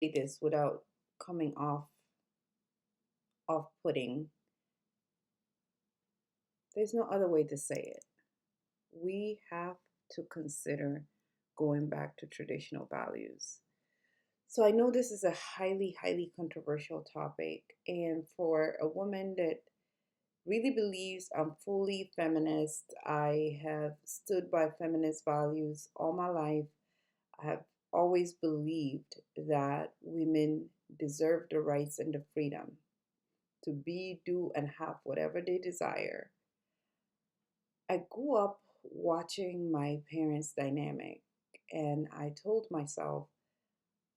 say this without coming off-putting. There's no other way to say it. We have to consider going back to traditional values. So I know this is a highly controversial topic, and for a woman that really believes I'm fully feminist, I have stood by feminist values all my life. I have always believed that women deserve the rights and the freedom to be, do, and have whatever they desire. I grew up watching my parents' dynamic, and I told myself,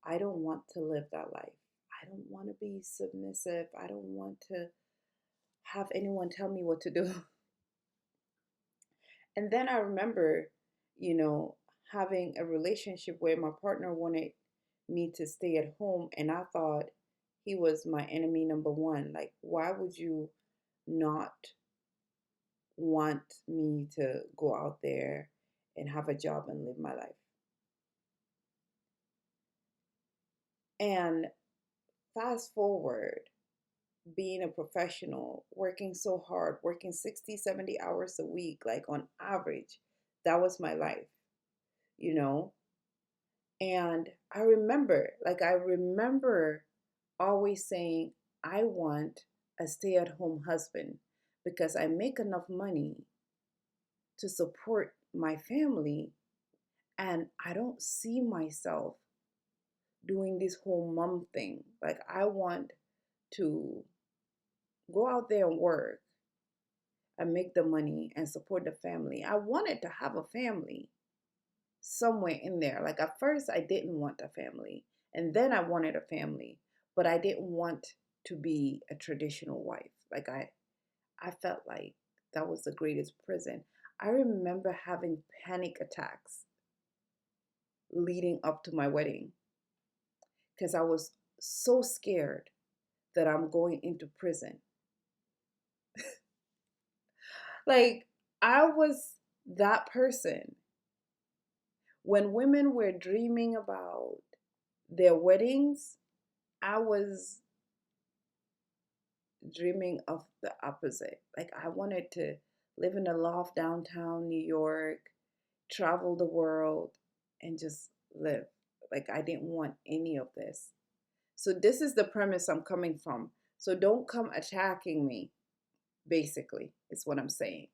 I don't want to live that life. I don't want to be submissive. I don't want to have anyone tell me what to do. And then I remember, you know, having a relationship where my partner wanted me to stay at home, and I thought he was my enemy number one. Like, why would you not want me to go out there and have a job and live my life? And fast forward, being a professional, working so hard, working 60, 70 hours a week, like on average, that was my life, you know? And I remember always saying, I want a stay at home husband because I make enough money to support my family, and I don't see myself doing this whole mom thing. Like, I want to go out there and work and make the money and support the family. I wanted to have a family somewhere in there. Like, at first, I didn't want a family, and then I wanted a family, but I didn't want to be a traditional wife. I felt like that was the greatest prison. I remember having panic attacks leading up to my wedding because I was so scared that I'm going into prison. Like, I was that person when women were dreaming about their weddings. I was dreaming of the opposite. Like, I wanted to live in a loft downtown New York, travel the world, and just live. Like, I didn't want any of this. So, this is the premise I'm coming from. So, don't come attacking me, basically, is what I'm saying.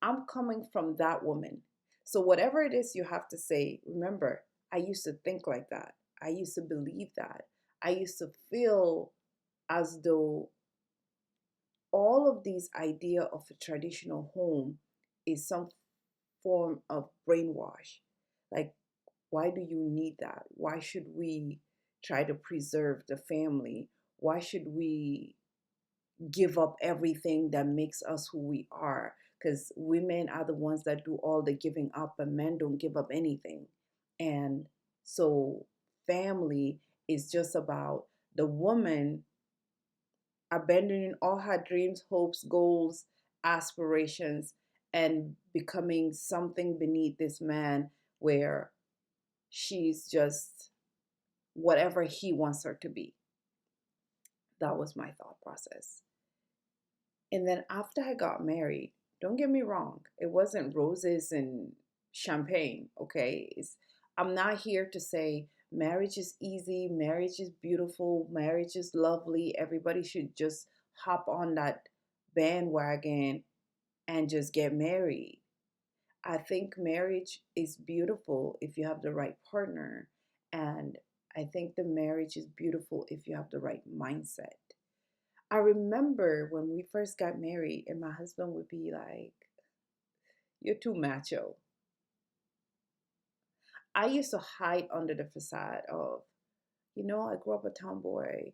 I'm coming from that woman. So, whatever it is you have to say, remember, I used to think like that. I used to believe that. I used to feel as though all of these idea of a traditional home is some form of brainwash. Like, why do you need that? Why should we try to preserve the family? Why should we give up everything that makes us who we are? Because women are the ones that do all the giving up, and men don't give up anything. And so family is just about the woman abandoning all her dreams, hopes, goals, aspirations, and becoming something beneath this man where she's just whatever he wants her to be. That was my thought process. And then after I got married, don't get me wrong, it wasn't roses and champagne, okay? I'm not here to say marriage is easy, marriage is beautiful, marriage is lovely. Everybody should just hop on that bandwagon and just get married. I think marriage is beautiful if you have the right partner. And I think the marriage is beautiful if you have the right mindset. I remember when we first got married, and my husband would be like, you're too macho. I used to hide under the facade of, I grew up a tomboy.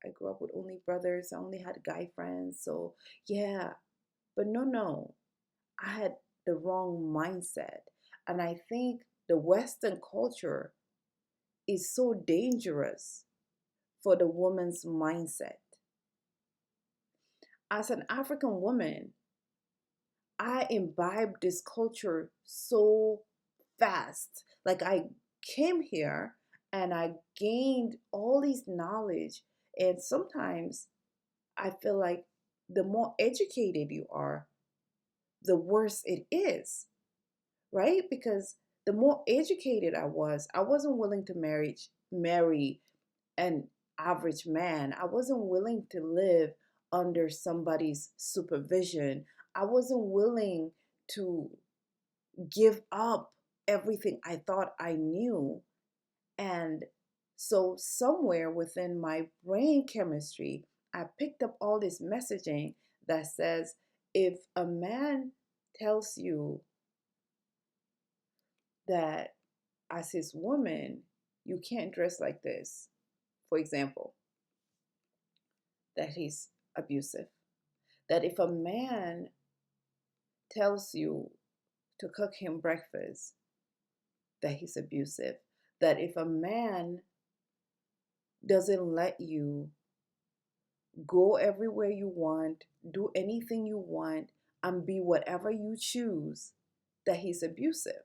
I grew up with only brothers. I only had guy friends. So, yeah. But no, I had the wrong mindset. And I think the Western culture is so dangerous for the woman's mindset. As an African woman, I imbibed this culture so fast. Like, I came here And I gained all these knowledge. And sometimes I feel like the more educated you are, the worse it is, right? Because the more educated I wasn't willing to marry an average man. I wasn't willing to live under somebody's supervision. I wasn't willing to give up everything I thought I knew. And so, somewhere within my brain chemistry, I picked up all this messaging that says if a man tells you that as his woman, you can't dress like this, for example, that he's abusive. That if a man tells you to cook him breakfast, that he's abusive. That if a man doesn't let you go everywhere you want, do anything you want, and be whatever you choose, that he's abusive.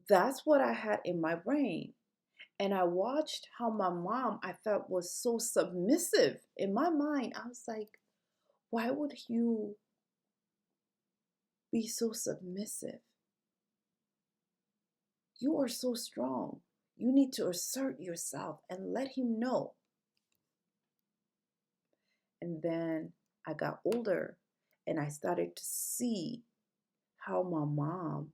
That's what I had in my brain. And I watched how my mom, I felt, was so submissive. In my mind, I was like, why would you be so submissive? You are so strong. You need to assert yourself and let him know. And then I got older and I started to see how my mom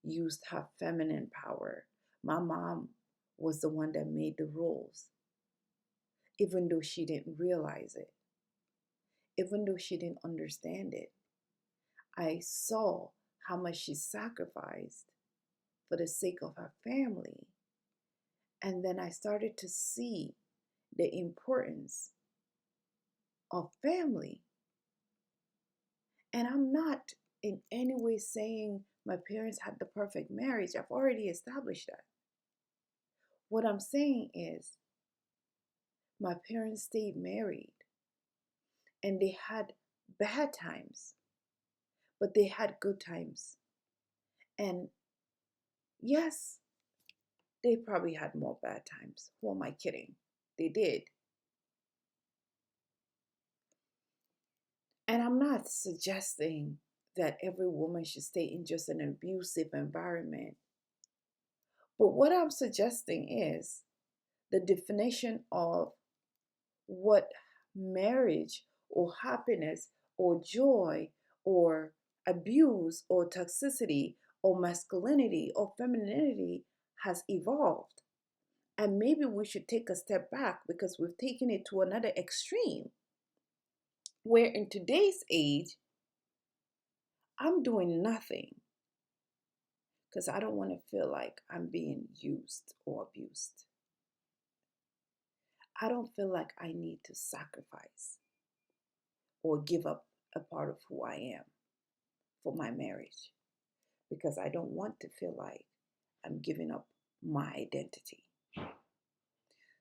used her feminine power. My mom was the one that made the rules, even though she didn't realize it, even though she didn't understand it. I saw how much she sacrificed for the sake of her family. And then I started to see the importance of family. And I'm not in any way saying my parents had the perfect marriage. I've already established that. What I'm saying is my parents stayed married and they had bad times, but they had good times. And yes, they probably had more bad times. Who am I kidding? They did. And I'm not suggesting that every woman should stay in just an abusive environment. But what I'm suggesting is the definition of what marriage or happiness or joy or abuse or toxicity or masculinity or femininity has evolved. And maybe we should take a step back because we've taken it to another extreme where in today's age, I'm doing nothing because I don't want to feel like I'm being used or abused. I don't feel like I need to sacrifice or give up a part of who I am for my marriage because I don't want to feel like I'm giving up my identity.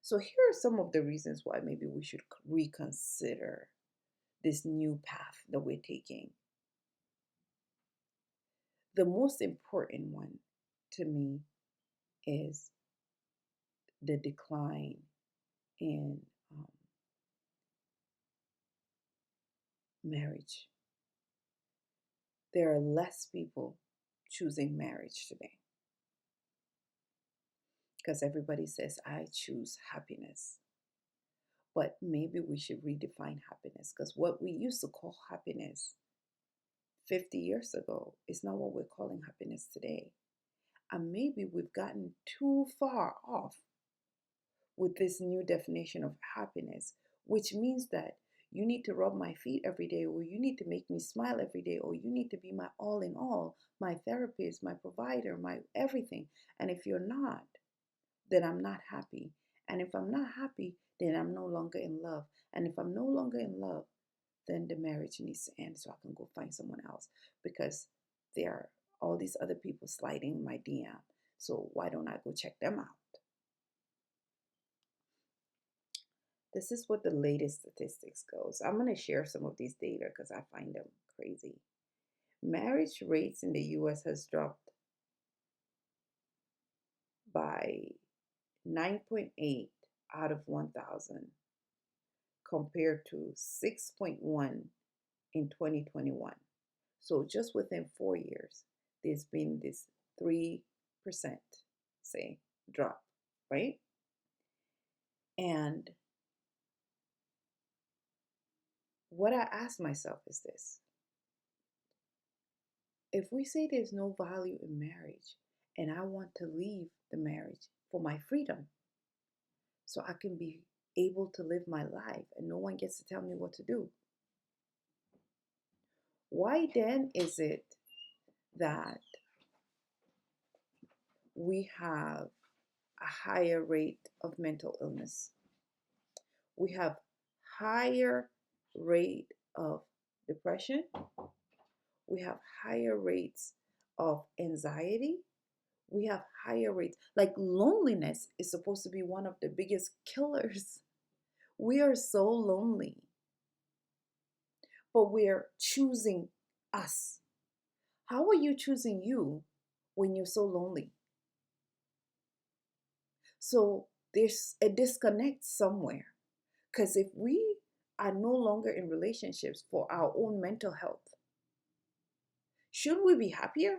So, here are some of the reasons why maybe we should reconsider this new path that we're taking. The most important one to me is the decline in marriage. There are less people choosing marriage today because everybody says, I choose happiness. But maybe we should redefine happiness because what we used to call happiness 50 years ago is not what we're calling happiness today. And maybe we've gotten too far off with this new definition of happiness, which means that you need to rub my feet every day, or you need to make me smile every day, or you need to be my all in all, my therapist, my provider, my everything. And if you're not, then I'm not happy. And if I'm not happy, then I'm no longer in love. And if I'm no longer in love, then the marriage needs to end so I can go find someone else because there are all these other people sliding in my DM. So why don't I go check them out? This is what the latest statistics goes. I'm going to share some of these data because I find them crazy. Marriage rates in the US has dropped by 9.8 out of 1,000 compared to 6.1 in 2021. So just within 4 years, there's been this 3%, say, drop, right? And what I ask myself is this: if we say there's no value in marriage and I want to leave the marriage for my freedom so I can be able to live my life and no one gets to tell me what to do, why then is it that we have a higher rate of mental illness? We have higher rate of depression. We have higher rates of anxiety. We have higher rates. Like loneliness is supposed to be one of the biggest killers. We are so lonely, but we're choosing us. How are you choosing you when you're so lonely? So there's a disconnect somewhere. Because if we are no longer in relationships for our own mental health, shouldn't we be happier?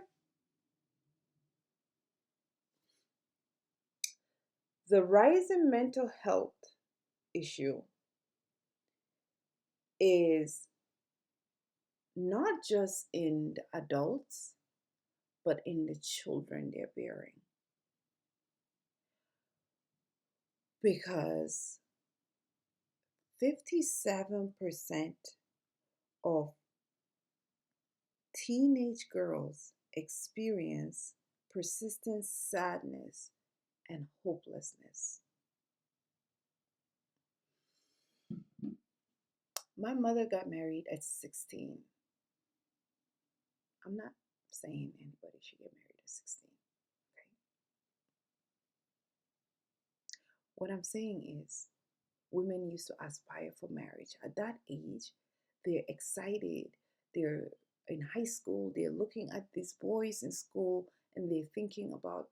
The rise in mental health issue is not just in the adults, but in the children they're bearing. Because 57% of teenage girls experience persistent sadness and hopelessness. My mother got married at 16. I'm not saying anybody should get married at 16. Okay? What I'm saying is, women used to aspire for marriage. At that age, they're excited. They're in high school. They're looking at these boys in school and they're thinking about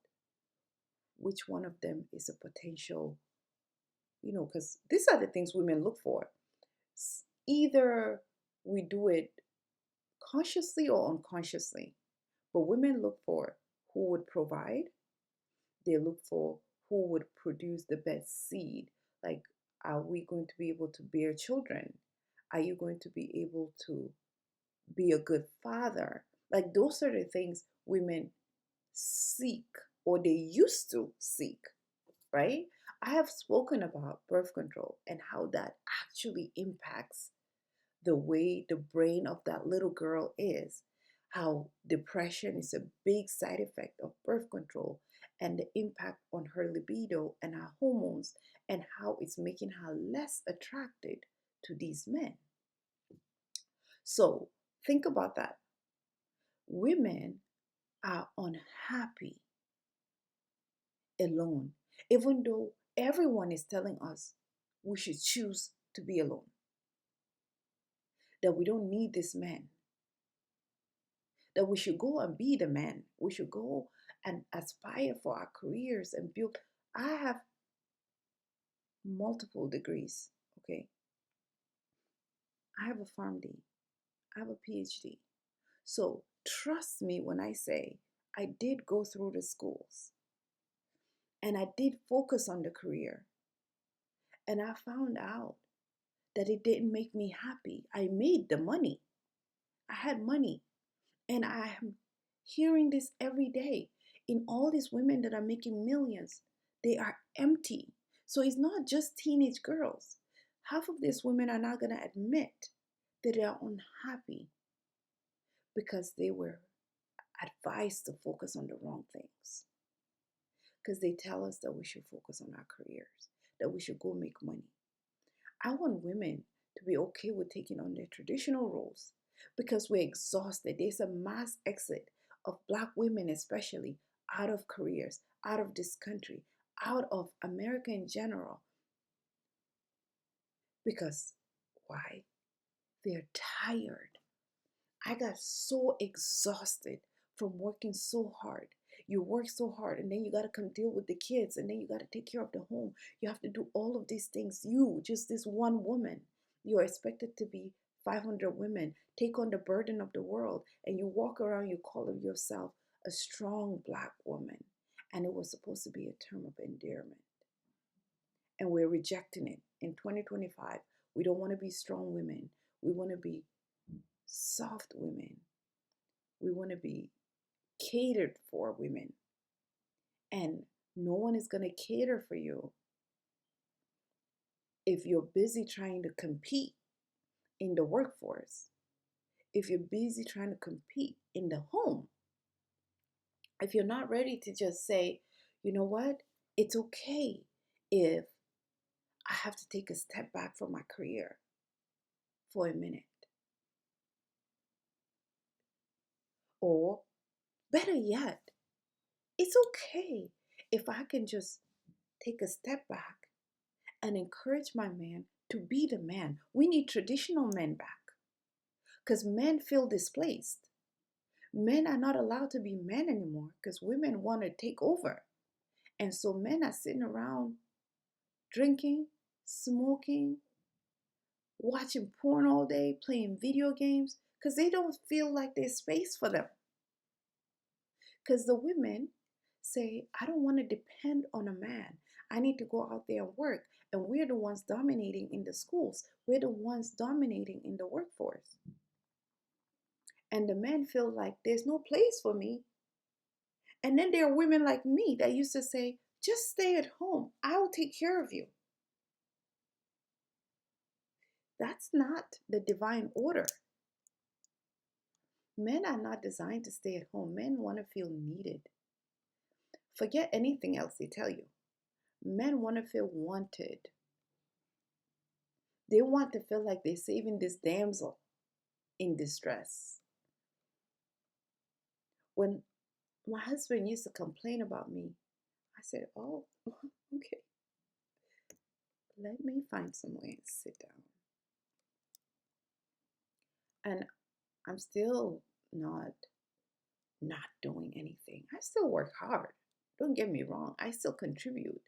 which one of them is a potential, because these are the things women look for. Either we do it consciously or unconsciously, but women look for who would provide. They look for who would produce the best seed. Like, are we going to be able to bear children? Are you going to be able to be a good father? Like, those are the things women seek, or they used to seek, right? I have spoken about birth control and how that actually impacts the way the brain of that little girl is, how depression is a big side effect of birth control, and the impact on her libido and her hormones, and how it's making her less attracted to these men. So think about that. Women are unhappy alone, even though everyone is telling us we should choose to be alone, that we don't need this man, that we should go and be the man. We should go and aspire for our careers and build. I have multiple degrees, okay? I have a PharmD. I have a PhD. So trust me when I say I did go through the schools and I did focus on the career. And I found out that it didn't make me happy. I made the money. I had money. And I am hearing this every day. In all these women that are making millions, they are empty. So it's not just teenage girls. Half of these women are not going to admit that they are unhappy because they were advised to focus on the wrong things. Because they tell us that we should focus on our careers, that we should go make money. I want women to be okay with taking on their traditional roles because we're exhausted. There's a mass exit of Black women, especially, out of careers, out of this country, out of America in general. Because why? They're tired. I got so exhausted from working so hard, You work so hard, and then you got to come deal with the kids, and then you got to take care of the home. You have to do all of these things. You, just this one woman, you are expected to be 500 women, take on the burden of the world, and you walk around, you call yourself a strong Black woman. And it was supposed to be a term of endearment. And we're rejecting it. In 2025, we don't want to be strong women. We want to be soft women. We want to be catered for women. And no one is going to cater for you if you're busy trying to compete in the workforce, if you're busy trying to compete in the home, if you're not ready to just say, you know what, it's okay if I have to take a step back from my career for a minute. Or better yet, it's okay if I can just take a step back and encourage my man to be the man. We need traditional men back because men feel displaced. Men are not allowed to be men anymore because women want to take over. And so men are sitting around drinking, smoking, watching porn all day, playing video games because they don't feel like there's space for them. Because the women say, I don't want to depend on a man. I need to go out there and work. And we're the ones dominating in the schools. We're the ones dominating in the workforce. And the men feel like there's no place for me. And then there are women like me that used to say, just stay at home. I'll take care of you. That's not the divine order. Men are not designed to stay at home. Men want to feel needed. Forget anything else they tell you. Men want to feel wanted. They want to feel like they're saving this damsel in distress. When my husband used to complain about me, I said, oh, okay. Let me find somewhere to sit down. And I'm still not doing anything. I still work hard. Don't get me wrong. I still contribute.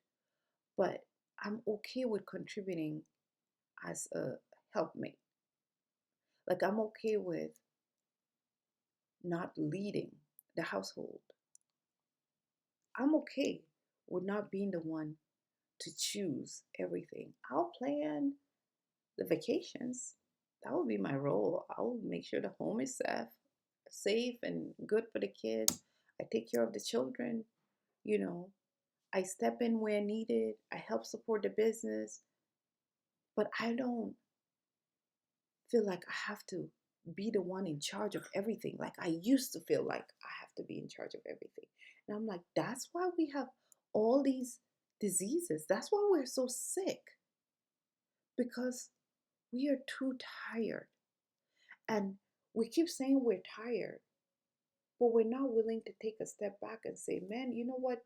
But I'm okay with contributing as a helpmate. Like I'm okay with not leading the household. I'm okay with not being the one to choose everything. I'll plan the vacations. That will be my role. I'll make sure the home is safe and good for the kids. I take care of the children. You know, I step in where needed. I help support the business. But I don't feel like I have to be the one in charge of everything. Like I used to feel like I have to be in charge of everything. And I'm like, that's why we have all these diseases. That's why we're so sick. Because we are too tired. And we keep saying we're tired, but we're not willing to take a step back and say, man, you know what?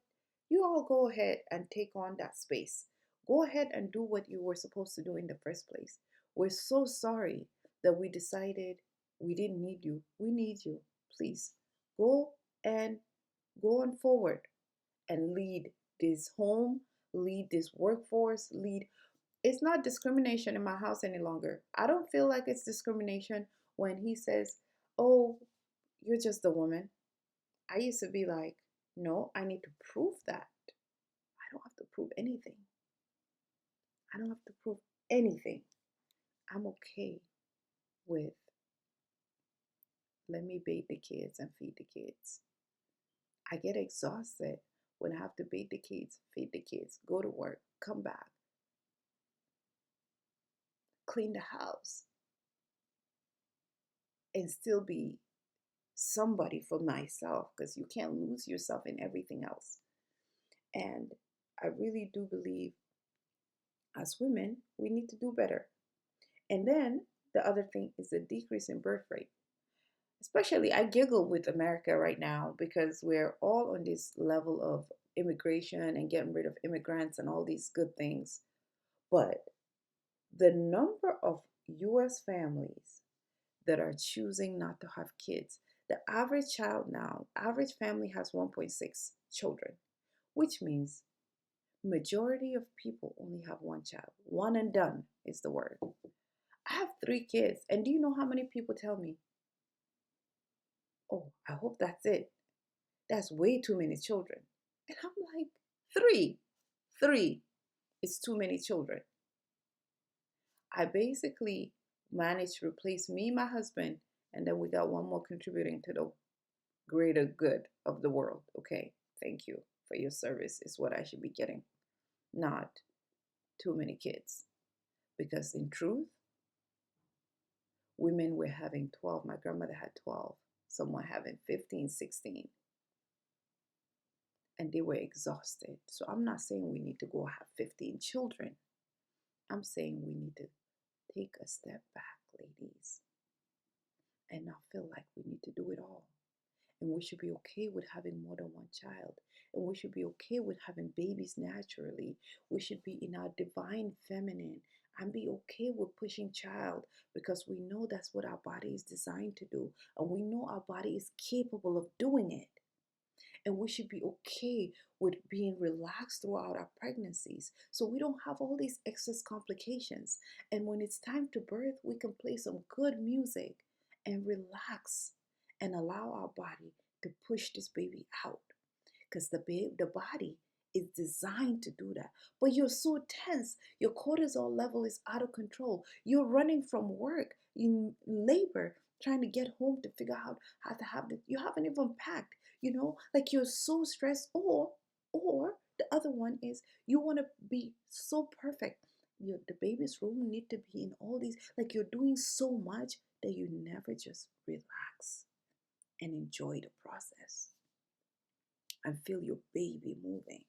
You all go ahead and take on that space. Go ahead and do what you were supposed to do in the first place. We're so sorry that we decided we didn't need you. We need you. Please go on forward and lead this home, lead this workforce, lead. It's not discrimination in my house any longer. I don't feel like it's discrimination when he says, oh, you're just a woman. I used to be like, no, I need to prove that. I don't have to prove anything. I don't have to prove anything. I'm okay with let me bathe the kids and feed the kids. I get exhausted when I have to bathe the kids, feed the kids, go to work, come back, clean the house, and still be somebody for myself, because you can't lose yourself in everything else. And I really do believe as women, we need to do better. And then the other thing is the decrease in birth rate. Especially, I giggle with America right now because we're all on this level of immigration and getting rid of immigrants and all these good things. But the number of US families that are choosing not to have kids, The average child now, average family has 1.6 children, which means majority of people only have one child. One and done is the word. I have 3 kids, and do you know how many people tell me, "Oh, I hope that's it. That's way too many children." And I'm like, three, three is too many children. I basically managed to replace me, my husband, and then we got one more contributing to the greater good of the world. Okay, thank you for your service, is what I should be getting, not too many kids. Because in truth, women were having 12. My grandmother had 12. Some were having 15, 16. And they were exhausted. So I'm not saying we need to go have 15 children. I'm saying we need to take a step back, ladies, and not feel like we need to do it all. And we should be okay with having more than one child. And we should be okay with having babies naturally. We should be in our divine feminine and be okay with pushing child, because we know that's what our body is designed to do. And we know our body is capable of doing it. And we should be okay with being relaxed throughout our pregnancies so we don't have all these excess complications. And when it's time to birth, we can play some good music and relax and allow our body to push this baby out, because the body is designed to do that. But you're so tense, your cortisol level is out of control. You're running from work in labor, trying to get home to figure out how to have it. You haven't even packed, like you're so stressed. Or the other one is you want to be so perfect. The baby's room need to be in all these, like you're doing so much that you never just relax and enjoy the process and feel your baby moving.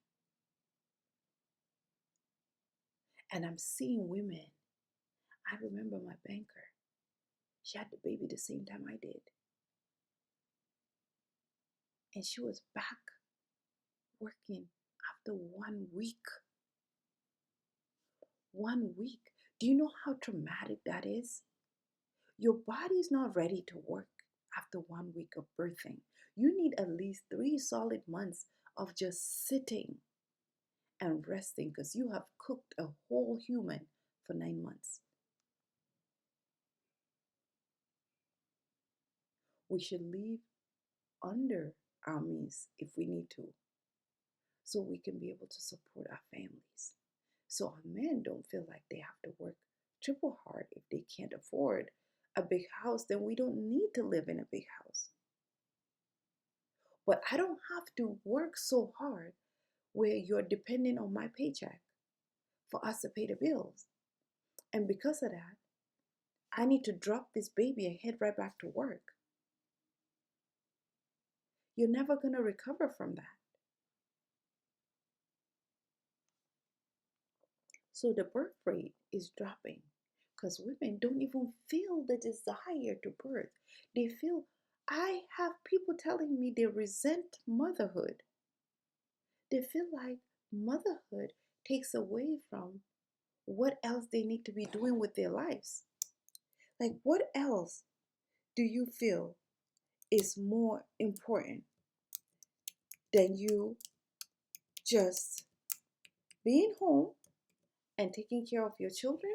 And I'm seeing women. I remember my banker. She had the baby the same time I did. And she was back working after 1 week. 1 week. Do you know how traumatic that is? Your body is not ready to work after 1 week of birthing. You need at least 3 solid months of just sitting and resting, because you have cooked a whole human for 9 months. We should leave under our means if we need to, so we can be able to support our families. So our men don't feel like they have to work triple hard if they can't afford a big house. Then we don't need to live in a big house. But I don't have to work so hard where you're depending on my paycheck for us to pay the bills. And because of that, I need to drop this baby and head right back to work. You're never going to recover from that. So the birth rate is dropping because women don't even feel the desire to birth. They feel, I have people telling me they resent motherhood. They feel like motherhood takes away from what else they need to be doing with their lives. Like, what else do you feel is more important than you just being home and taking care of your children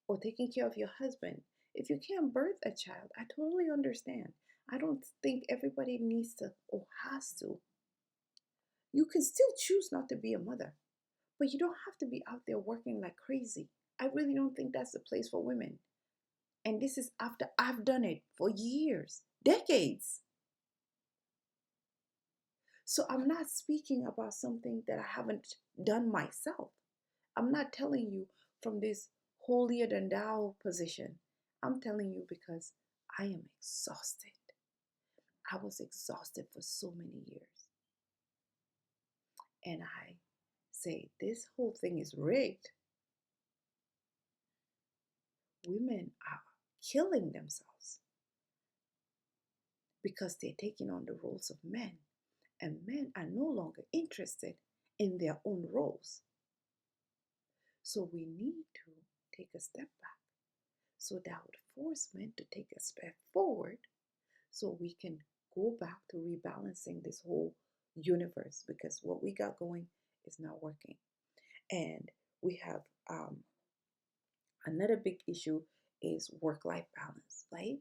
or taking care of your husband? If you can't birth a child, I totally understand. I don't think everybody needs to or has to. You can still choose not to be a mother, but you don't have to be out there working like crazy. I really don't think that's the place for women. And this is after I've done it for years, decades. So I'm not speaking about something that I haven't done myself. I'm not telling you from this holier than thou position. I'm telling you because I am exhausted. I was exhausted for so many years. And I say, this whole thing is rigged. Women are killing themselves because they're taking on the roles of men. And men are no longer interested in their own roles. So we need to take a step back. So that would force men to take a step forward so we can go back to rebalancing this whole universe because what we got going is not working. And we have another big issue is work-life balance, right?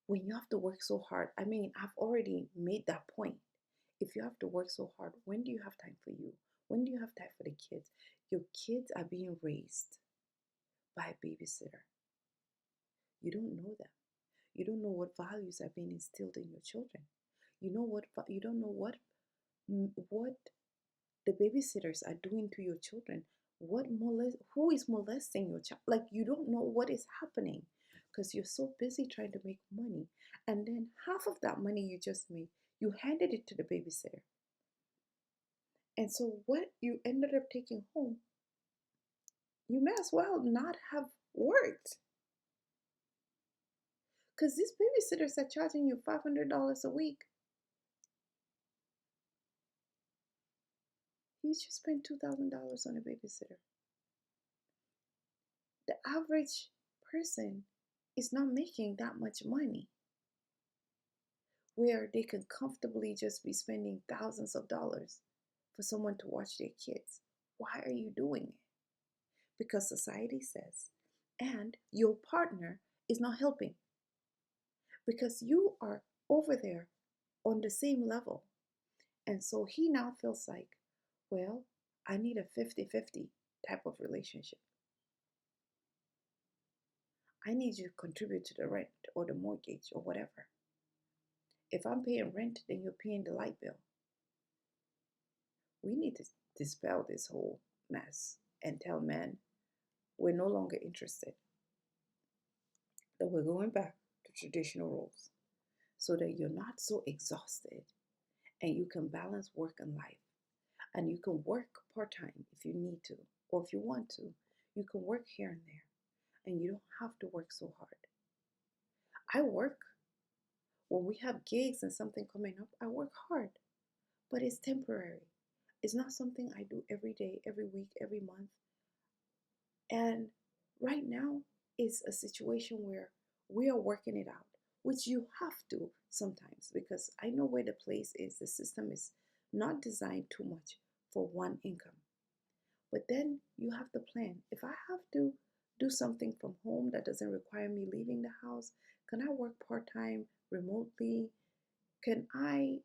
When you have to work so hard, I mean, I've already made that point. If you have to work so hard, when do you have time for you? When do you have time for the kids? Your kids are being raised by a babysitter. You don't know them. You don't know what values are being instilled in your children. You don't know what the babysitters are doing to your children. Who is molesting your child? Like you don't know what is happening because you're so busy trying to make money. And then half of that money you just made, you handed it to the babysitter. And so what you ended up taking home, you may as well not have worked. Because these babysitters are charging you $500 a week. You just spent $2,000 on a babysitter. The average person is not making that much money where they can comfortably just be spending thousands of dollars for someone to watch their kids. Why are you doing it? Because society says, and your partner is not helping because you are over there on the same level. And so he now feels like, well, I need a 50-50 type of relationship. I need you to contribute to the rent or the mortgage or whatever. If I'm paying rent, then you're paying the light bill. We need to dispel this whole mess and tell men we're no longer interested, that we're going back to traditional roles so that you're not so exhausted and you can balance work and life. And you can work part-time if you need to, or if you want to. You can work here and there, and you don't have to work so hard. I work. When we have gigs and something coming up, I work hard, but it's temporary. It's not something I do every day, every week, every month. And right now is a situation where we are working it out, which you have to sometimes because I know where the place is. The system is not designed too much for one income. But then you have to plan. If I have to do something from home that doesn't require me leaving the house, can I work part-time remotely? Can I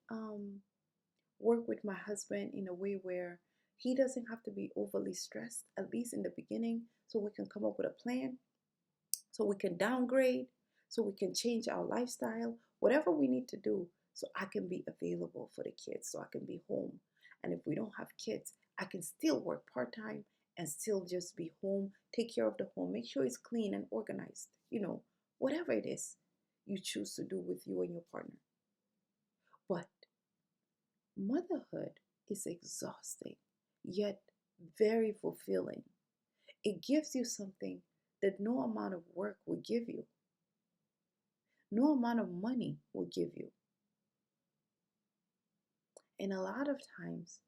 work with my husband in a way where he doesn't have to be overly stressed, at least in the beginning, so we can come up with a plan, so we can downgrade, so we can change our lifestyle, whatever we need to do, so I can be available for the kids, so I can be home. And if we don't have kids, I can still work part-time and still just be home, take care of the home, make sure it's clean and organized, whatever it is you choose to do with you and your partner. But motherhood is exhausting, yet very fulfilling. It gives you something that no amount of work will give you, no amount of money will give you. And a lot of times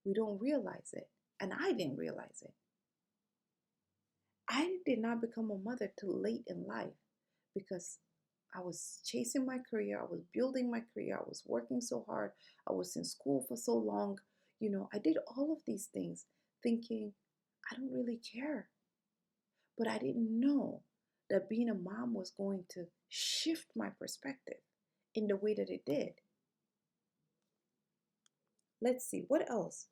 we don't realize it. And I didn't realize it. I did not become a mother till late in life because I was chasing my career. I was building my career. I was working so hard. I was in school for so long. I did all of these things thinking I don't really care. But I didn't know that being a mom was going to shift my perspective in the way that it did. Let's see, what else?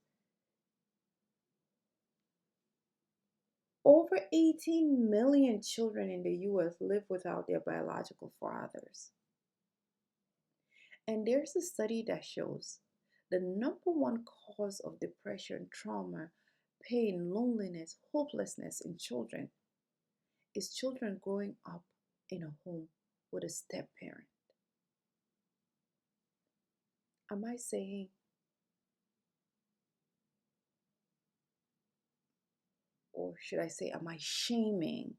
Over 18 million children in the US live without their biological fathers. And there's a study that shows the number one cause of depression, trauma, pain, loneliness, hopelessness in children is children growing up in a home with a step parent. Am I saying, or should I say, am I shaming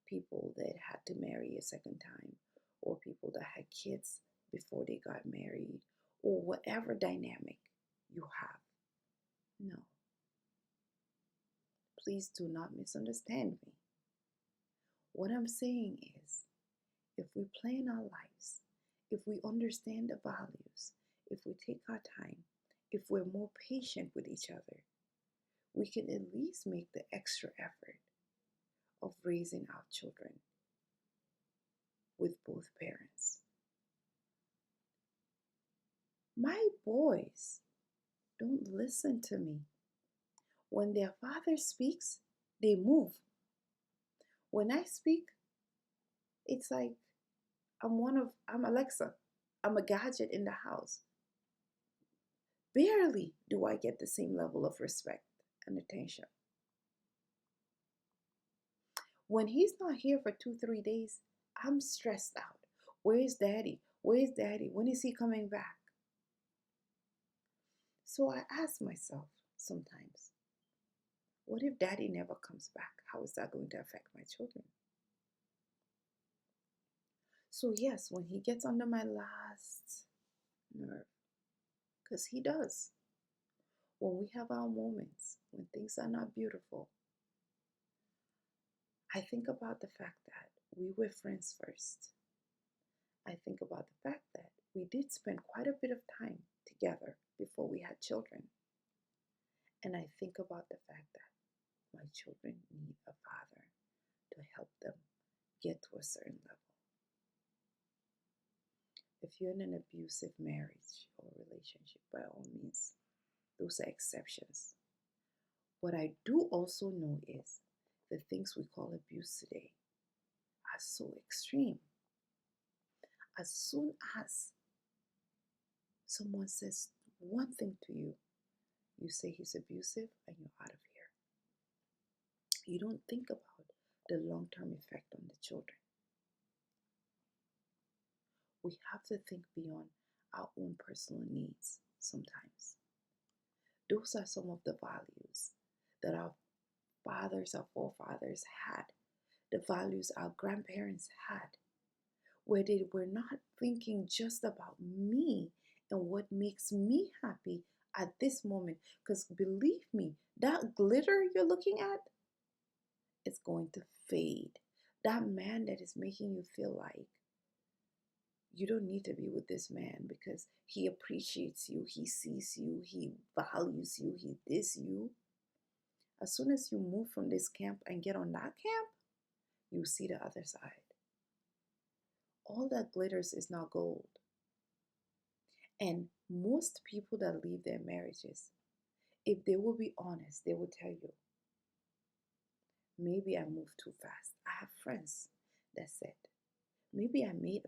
people that had to marry a second time, or people that had kids before they got married, or whatever dynamic you have? No. Please do not misunderstand me. What I'm saying is, if we plan our lives, If we understand the values, if we take our time, if we're more patient with each other, we can at least make the extra effort of raising our children with both parents. My boys don't listen to me. When their father speaks, they move. When I speak, it's like I'm Alexa. I'm a gadget in the house. Barely do I get the same level of respect and attention. When he's not here for 2, 3 days, I'm stressed out. Where's daddy? Where's daddy? When is he coming back? So I ask myself sometimes, what if daddy never comes back? How is that going to affect my children? So, yes, when he gets under my last nerve, because he does, when we have our moments, when things are not beautiful, I think about the fact that we were friends first. I think about the fact that we did spend quite a bit of time together before we had children. And I think about the fact that my children need a father to help them get to a certain level. If you're in an abusive marriage or relationship, by all means, those are exceptions. What I do also know is the things we call abuse today are so extreme. As soon as someone says one thing to you, you say he's abusive and you're out of here. You don't think about the long-term effect on the children. We have to think beyond our own personal needs sometimes. Those are some of the values that our fathers, our forefathers had, the values our grandparents had, where they were not thinking just about me and what makes me happy at this moment. Because believe me, that glitter you're looking at is going to fade. That man that is making you feel like you don't need to be with this man because he appreciates you, he sees you, he values you, he this you. As soon as you move from this camp and get on that camp, you see the other side. All that glitters is not gold. And most people that leave their marriages, if they will be honest, they will tell you, maybe I moved too fast. I have friends that said, maybe I made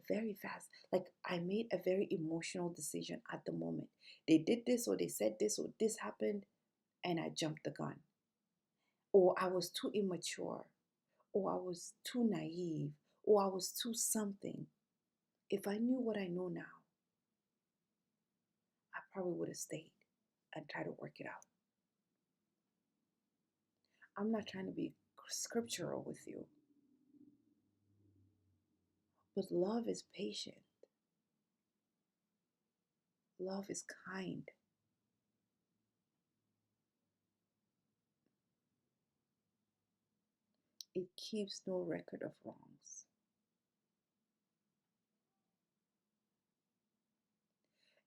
I made a very emotional decision at the moment. They did this or they said this or this happened and I jumped the gun. Or I was too immature, or I was too naive, or I was too something. If I knew what I know now, I probably would have stayed and tried to work it out. I'm not trying to be scriptural with you, but love is patient. Love is kind. It keeps no record of wrongs.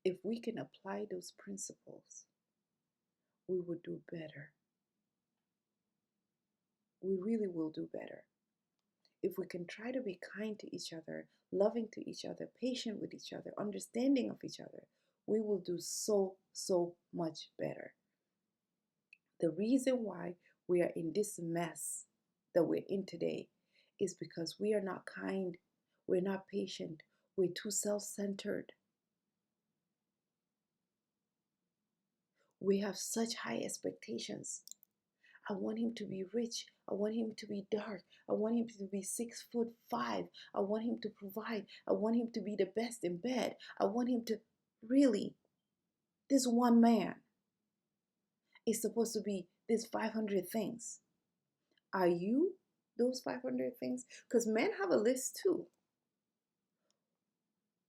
If we can apply those principles, we will do better. We really will do better. If we can try to be kind to each other, loving to each other, patient with each other, understanding of each other, we will do so, so much better. The reason why we are in this mess that we're in today is because we are not kind, we're not patient, we're too self-centered. We have such high expectations. I want him to be rich. I want him to be dark. I want him to be 6'5". I want him to provide. I want him to be the best in bed. I want him to really, this one man is supposed to be this 500 things. Are you those 500 things? Because men have a list too.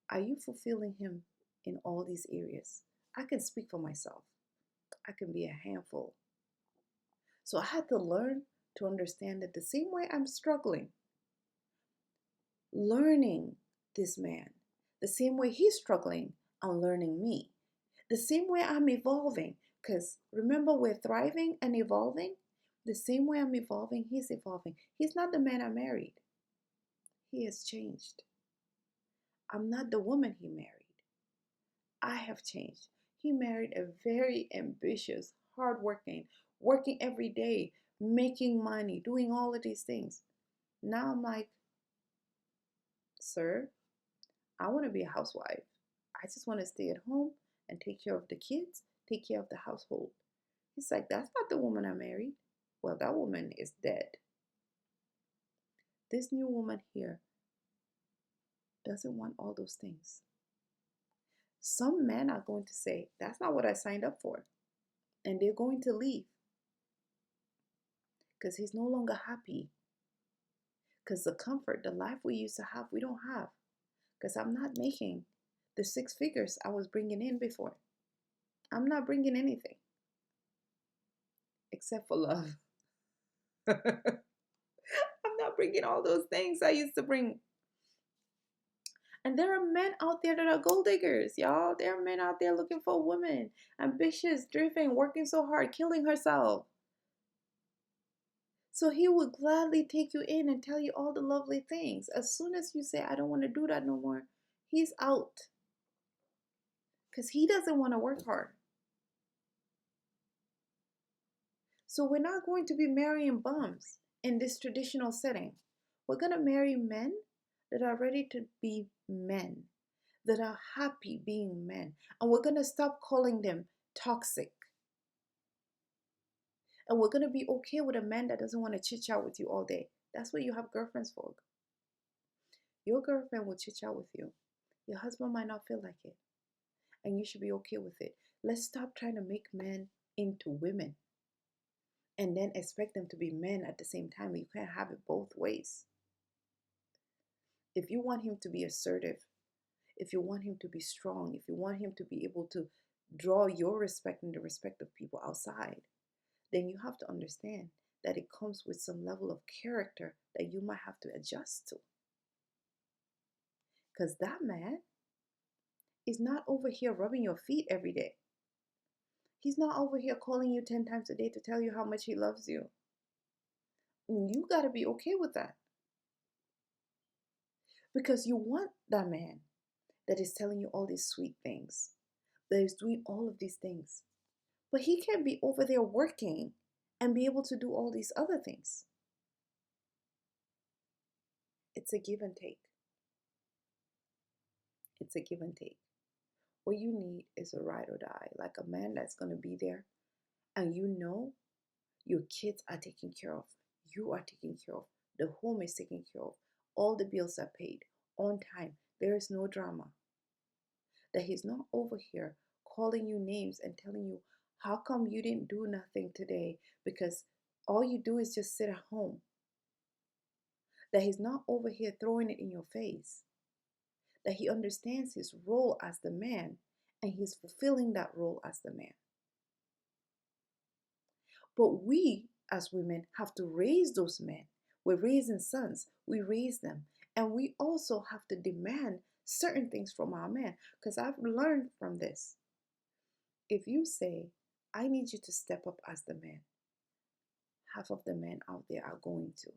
Are you fulfilling him in all these areas? I can speak for myself. I can be a handful. So I had to learn to understand that the same way I'm struggling, learning this man, The same way he's struggling and learning me. The same way I'm evolving. Because remember, we're thriving and evolving. The same way I'm evolving, he's evolving. He's not the man I married. He has changed. I'm not the woman he married. I have changed. He married a very ambitious, hardworking, working every day, making money, doing all of these things. Now I'm like, sir, I want to be a housewife. I just want to stay at home and take care of the kids, take care of the household. He's like, that's not the woman I married. Well, that woman is dead. This new woman here doesn't want all those things. Some men are going to say, that's not what I signed up for. And they're going to leave because he's no longer happy. Because the comfort, the life we used to have, we don't have. Because I'm not making the 6 figures I was bringing in before. I'm not bringing anything except for love. I'm not bringing all those things I used to bring. And there are men out there that are gold diggers, y'all. There are men out there looking for a woman, ambitious, driven, working so hard, killing herself. So he would gladly take you in and tell you all the lovely things. As soon as you say, I don't want to do that no more, he's out. Because he doesn't want to work hard. So we're not going to be marrying bums in this traditional setting. We're going to marry men that are ready to be men, that are happy being men. And we're going to stop calling them toxic. And we're going to be okay with a man that doesn't want to chit chat with you all day. That's what you have girlfriends for. Your girlfriend will chit chat with you. Your husband might not feel like it. And you should be okay with it. Let's stop trying to make men into women and then expect them to be men at the same time. You can't have it both ways. If you want him to be assertive, if you want him to be strong, if you want him to be able to draw your respect and the respect of people outside, then you have to understand that it comes with some level of character that you might have to adjust to. Because that man is not over here rubbing your feet every day. He's not over here calling you 10 times a day to tell you how much he loves you. And you got to be okay with that. Because you want that man that is telling you all these sweet things, that is doing all of these things. But he can't be over there working and be able to do all these other things. It's a give and take. It's a give and take. What you need is a ride or die, like a man that's going to be there and you know your kids are taken care of, you are taken care of, the home is taken care of, all the bills are paid on time, there is no drama. That he's not over here calling you names and telling you, how come you didn't do nothing today? Because all you do is just sit at home. That he's not over here throwing it in your face. That he understands his role as the man and he's fulfilling that role as the man. But we as women have to raise those men. We're raising sons. We raise them. And we also have to demand certain things from our men. Because I've learned from this. If you say, I need you to step up as the man, half of the men out there are going to.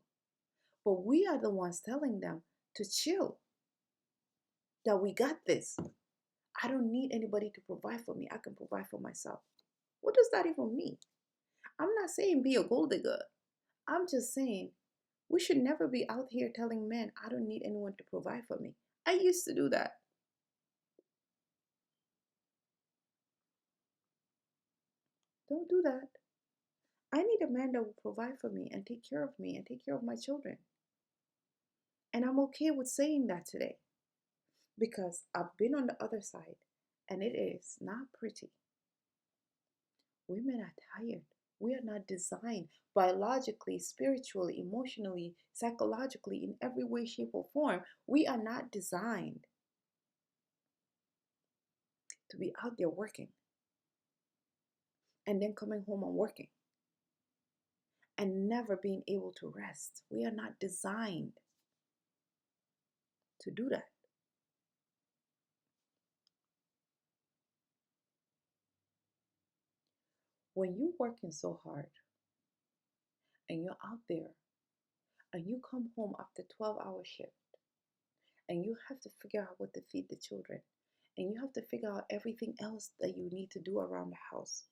But we are the ones telling them to chill. That we got this. I don't need anybody to provide for me. I can provide for myself. What does that even mean? I'm not saying be a gold digger. I'm just saying we should never be out here telling men, I don't need anyone to provide for me. I used to do that. Don't do that. I need a man that will provide for me and take care of me and take care of my children. And I'm okay with saying that today because I've been on the other side and it is not pretty. Women are tired. We are not designed biologically, spiritually, emotionally, psychologically, in every way, shape, or form. We are not designed to be out there working and then coming home and working and never being able to rest. We are not designed to do that. When you're working so hard and you're out there and you come home after 12-hour shift and you have to figure out what to feed the children and you have to figure out everything else that you need to do around the house,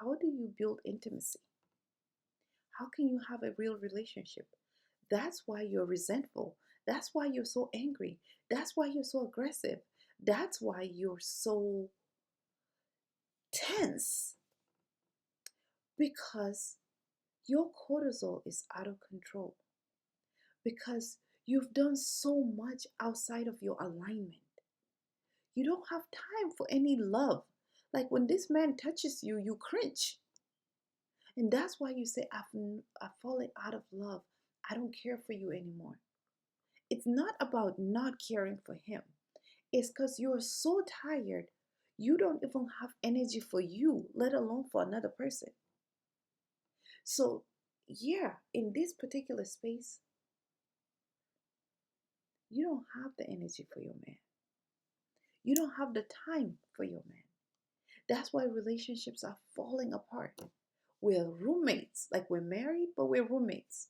how do you build intimacy? How can you have a real relationship? That's why you're resentful. That's why you're so angry. That's why you're so aggressive. That's why you're so tense, because your cortisol is out of control, because you've done so much outside of your alignment. You don't have time for any love. Like when this man touches you, you cringe. And that's why you say, I've fallen out of love. I don't care for you anymore. It's not about not caring for him. It's because you're so tired, you don't even have energy for you, let alone for another person. So, yeah, in this particular space, you don't have the energy for your man. You don't have the time for your man. That's why relationships are falling apart. We're roommates, like we're married, but we're roommates.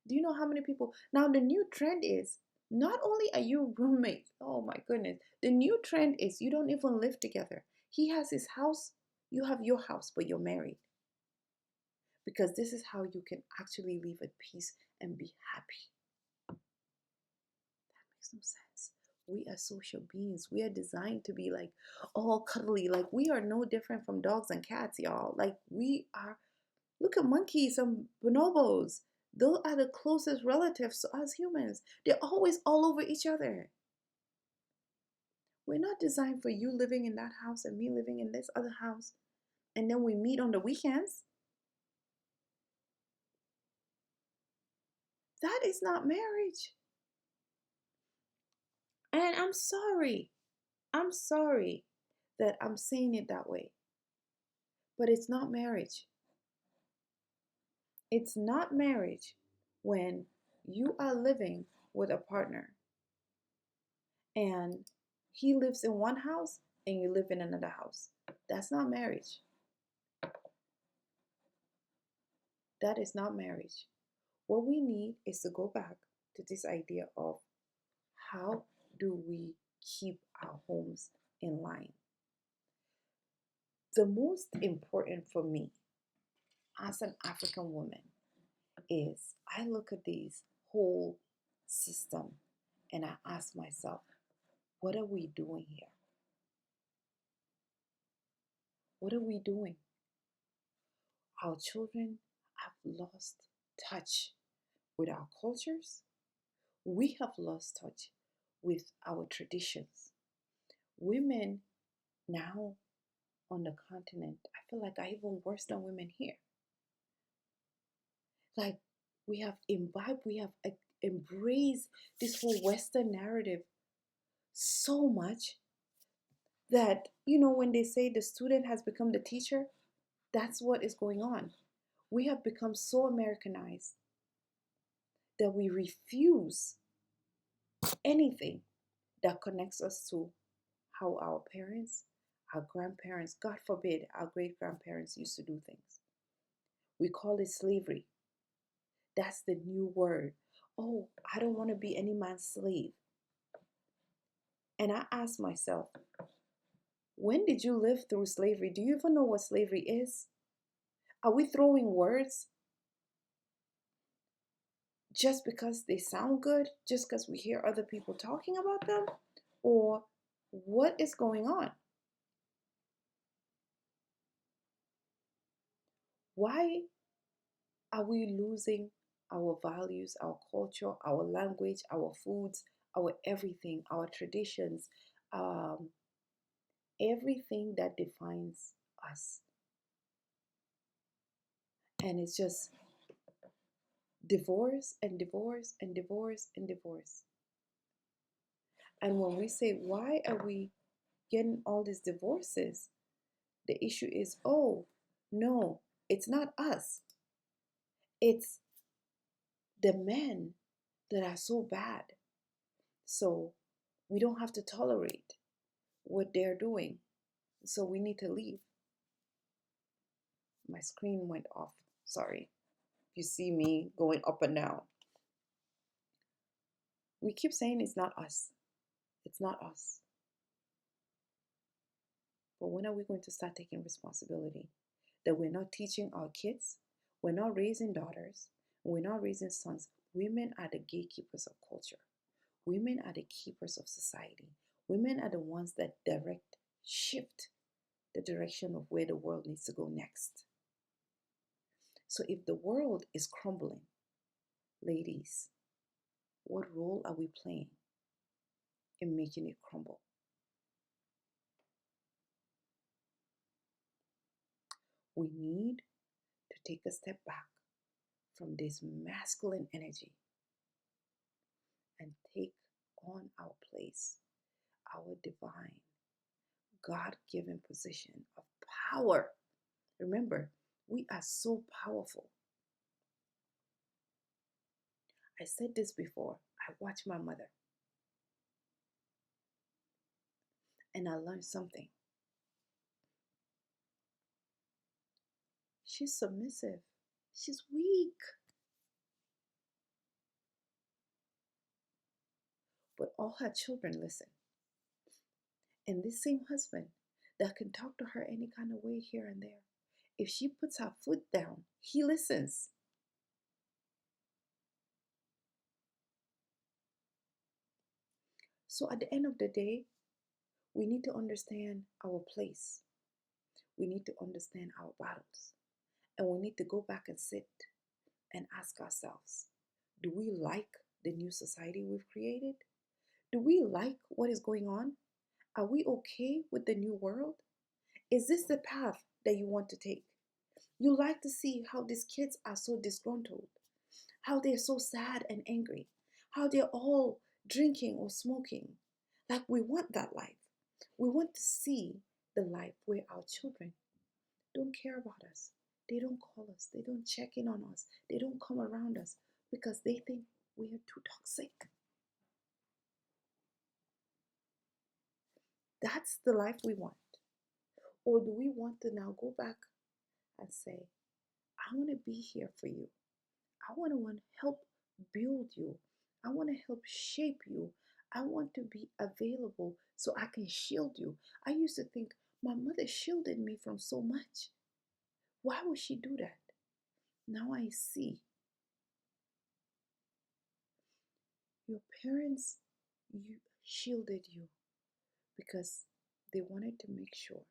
Do you know how many people? Now, the new trend is not only are you roommates, oh my goodness, the new trend is you don't even live together. He has his house, you have your house, but you're married. Because this is how you can actually live at peace and be happy. That makes no sense. We are social beings. We are designed to be like all cuddly. Like we are no different from dogs and cats, y'all. Like we are, look at monkeys and bonobos. Those are the closest relatives to us humans. They're always all over each other. We're not designed for you living in that house and me living in this other house. And then we meet on the weekends. That is not marriage. And I'm sorry. I'm sorry that I'm saying it that way. But it's not marriage. It's not marriage when you are living with a partner and he lives in one house and you live in another house. That's not marriage. That is not marriage. What we need is to go back to this idea of how do we keep our homes in line. The most important for me as an African woman is I look at this whole system and I ask myself, what are we doing here? What are we doing? Our children have lost touch with our cultures. We have lost touch with our traditions. Women now on the continent, I feel like are even worse than women here. Like we have imbibed, we have embraced this whole Western narrative so much that, when they say the student has become the teacher, that's what is going on. We have become so Americanized that we refuse anything that connects us to how our parents, our grandparents, God forbid, our great grandparents used to do things. We call it slavery. That's the new word. Oh, I don't want to be any man's slave. And I ask myself, when did you live through slavery? Do you even know what slavery is? Are we throwing words just because they sound good, just because we hear other people talking about them? Or what is going on? Why are we losing our values, our culture, our language, our foods, our everything, our traditions, um, everything that defines us? And it's just divorce and divorce and divorce and divorce. And when we say, why are we getting all these divorces? The issue is, oh, no, it's not us. It's the men that are so bad. So we don't have to tolerate what they're doing. So we need to leave. My screen went off. Sorry. You see me going up and down. We keep saying it's not us. It's not us. But when are we going to start taking responsibility? That we're not teaching our kids, we're not raising daughters, we're not raising sons. Women are the gatekeepers of culture. Women are the keepers of society. Women are the ones that shift the direction of where the world needs to go next. So if the world is crumbling, ladies, what role are we playing in making it crumble? We need to take a step back from this masculine energy and take on our place, our divine, God given position of power. Remember, we are so powerful. I said this before. I watched my mother and I learned something. She's submissive, she's weak. But all her children listen. And this same husband that can talk to her any kind of way here and there, if she puts her foot down, he listens. So at the end of the day, we need to understand our place. We need to understand our battles. And we need to go back and sit and ask ourselves, do we like the new society we've created? Do we like what is going on? Are we okay with the new world? Is this the path that you want to take? You like to see how these kids are so disgruntled, how they're so sad and angry, how they're all drinking or smoking. Like we want that life. We want to see the life where our children don't care about us. They don't call us. They don't check in on us. They don't come around us because they think we are too toxic. That's the life we want. Or do we want to now go back and say, I want to be here for you. I want to help build you. I want to help shape you. I want to be available so I can shield you. I used to think my mother shielded me from so much. Why would she do that? Now I see. Your parents shielded you because they wanted to make sure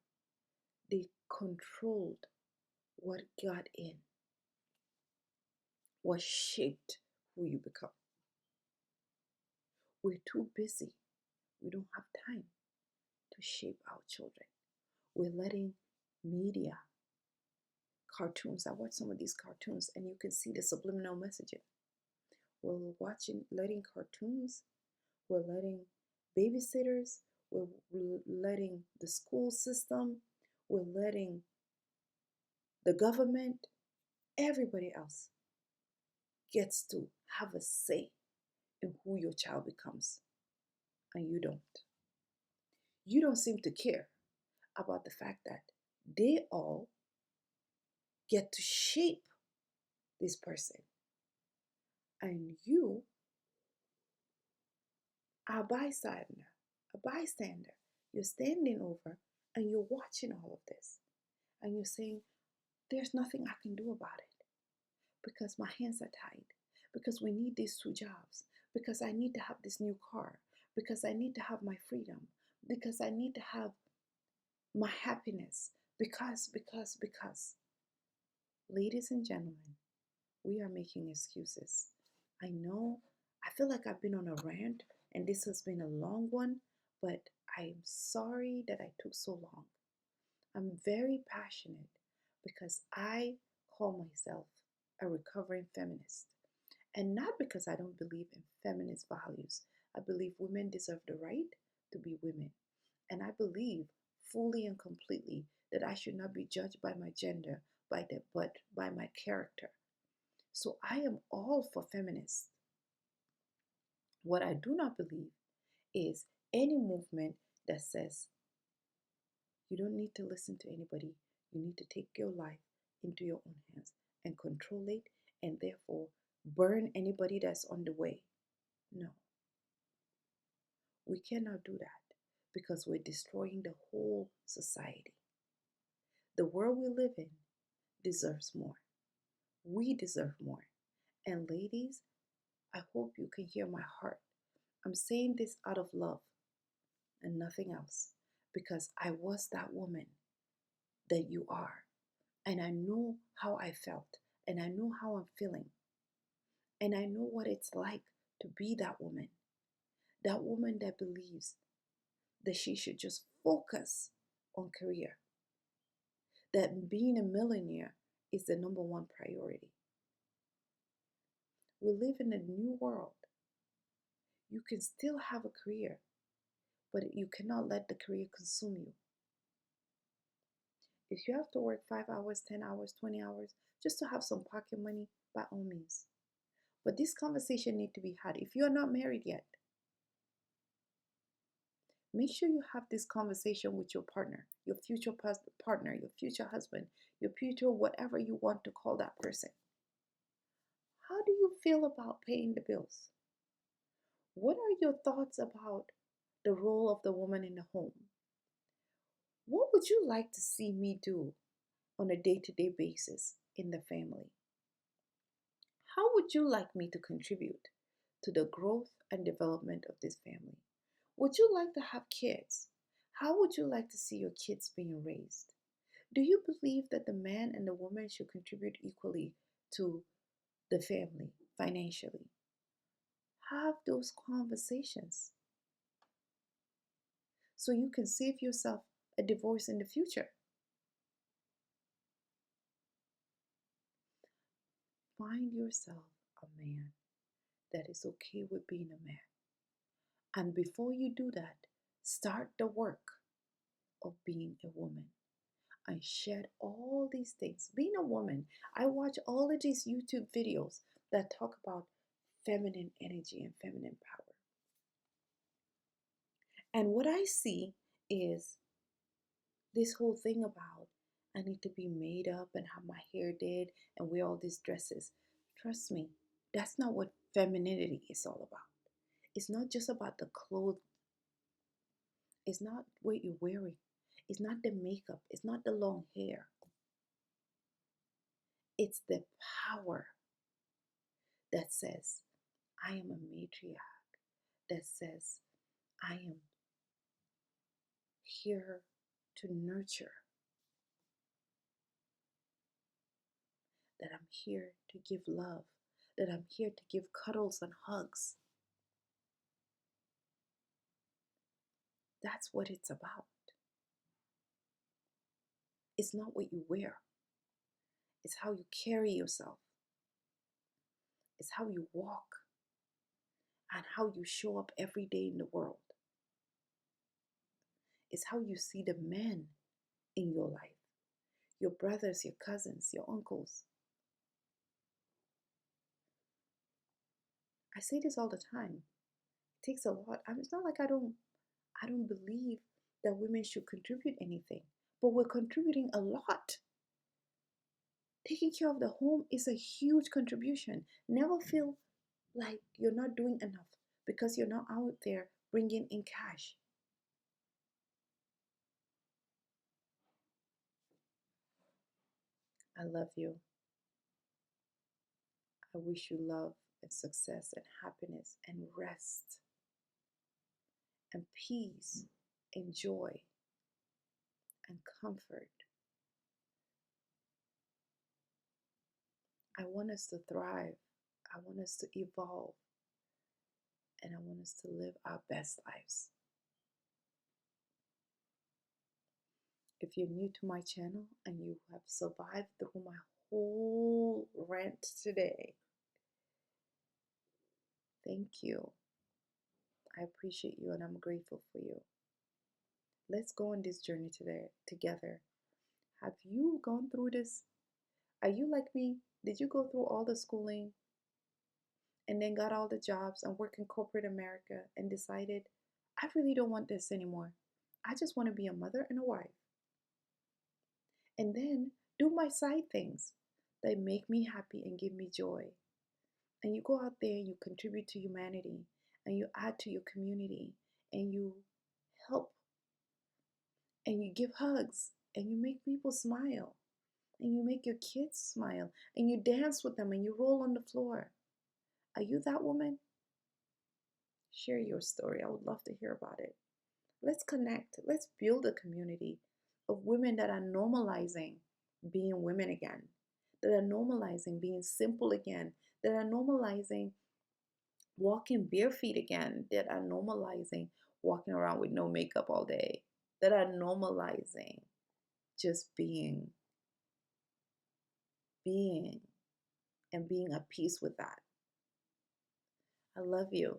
they controlled what got in, what shaped who you become. We're too busy. We don't have time to shape our children. We're letting media, cartoons, I watch some of these cartoons and you can see the subliminal messaging. We're letting cartoons, we're letting babysitters, we're letting the school system, we're letting the government, everybody else gets to have a say in who your child becomes. And you don't. You don't seem to care about the fact that they all get to shape this person. And you are a bystander. You're standing over and you're watching all of this. And you're saying, there's nothing I can do about it because my hands are tied, because we need these 2 jobs, because I need to have this new car, because I need to have my freedom, because I need to have my happiness, because. Ladies and gentlemen, we are making excuses. I know, I feel like I've been on a rant and this has been a long one, but I'm sorry that I took so long. I'm very passionate because I call myself a recovering feminist. And not because I don't believe in feminist values. I believe women deserve the right to be women. And I believe fully and completely that I should not be judged by my gender, but by my character. So I am all for feminists. What I do not believe is any movement that says you don't need to listen to anybody, you need to take your life into your own hands and control it and therefore burn anybody that's on the way. No, we cannot do that because we're destroying the whole society. The world we live in deserves more. We deserve more. And ladies, I hope you can hear my heart. I'm saying this out of love and nothing else because I was that woman that you are. And I know how I felt and I know how I'm feeling. And I know what it's like to be that woman that believes that she should just focus on career, that being a millionaire is the number one priority. We live in a new world. You can still have a career, but you cannot let the career consume you. If you have to work 5 hours, 10 hours, 20 hours just to have some pocket money, by all means. But this conversation needs to be had. If you are not married yet, make sure you have this conversation with your partner, your future partner, your future husband, your future whatever you want to call that person. How do you feel about paying the bills? What are your thoughts about the role of the woman in the home? What would you like to see me do on a day-to-day basis in the family? How would you like me to contribute to the growth and development of this family? Would you like to have kids? How would you like to see your kids being raised? Do you believe that the man and the woman should contribute equally to the family financially? Have those conversations so you can save yourself a divorce in the future. Find yourself a man that is okay with being a man. And before you do that, start the work of being a woman and shed all these things. Being a woman, I watch all of these YouTube videos that talk about feminine energy and feminine power. And what I see is this whole thing about I need to be made up and have my hair did and wear all these dresses. Trust me, that's not what femininity is all about. It's not just about the clothes. It's not what you're wearing. It's not the makeup. It's not the long hair. It's the power that says, I am a matriarch, that says, I am here to nurture, that I'm here to give love, that I'm here to give cuddles and hugs. That's what it's about. It's not what you wear. It's how you carry yourself. It's how you walk and how you show up every day in the world. It's how you see the men in your life, your brothers, your cousins, your uncles. I say this all the time. It takes a lot. It's not like I don't believe that women should contribute anything, but we're contributing a lot. Taking care of the home is a huge contribution. Never feel like you're not doing enough because you're not out there bringing in cash. I love you. I wish you love and success and happiness and rest and peace and joy and comfort. I want us to thrive. I want us to evolve. And I want us to live our best lives. If you're new to my channel and you have survived through my whole rant today, thank you. I appreciate you and I'm grateful for you. Let's go on this journey together. Have you gone through this? Are you like me? Did you go through all the schooling and then got all the jobs and work in corporate America and decided, I really don't want this anymore. I just want to be a mother and a wife. And then Do my side things that make me happy and give me joy. And you go out there and you contribute to humanity and you add to your community and you help and you give hugs and you make people smile and you make your kids smile and you dance with them and you roll on the floor. Are you that woman? Share your story. I would love to hear about it. Let's connect. Let's build a community of women that are normalizing being women again, that are normalizing being simple again, that are normalizing walking bare feet again, that are normalizing walking around with no makeup all day, that are normalizing just being, and being at peace with that. I love you.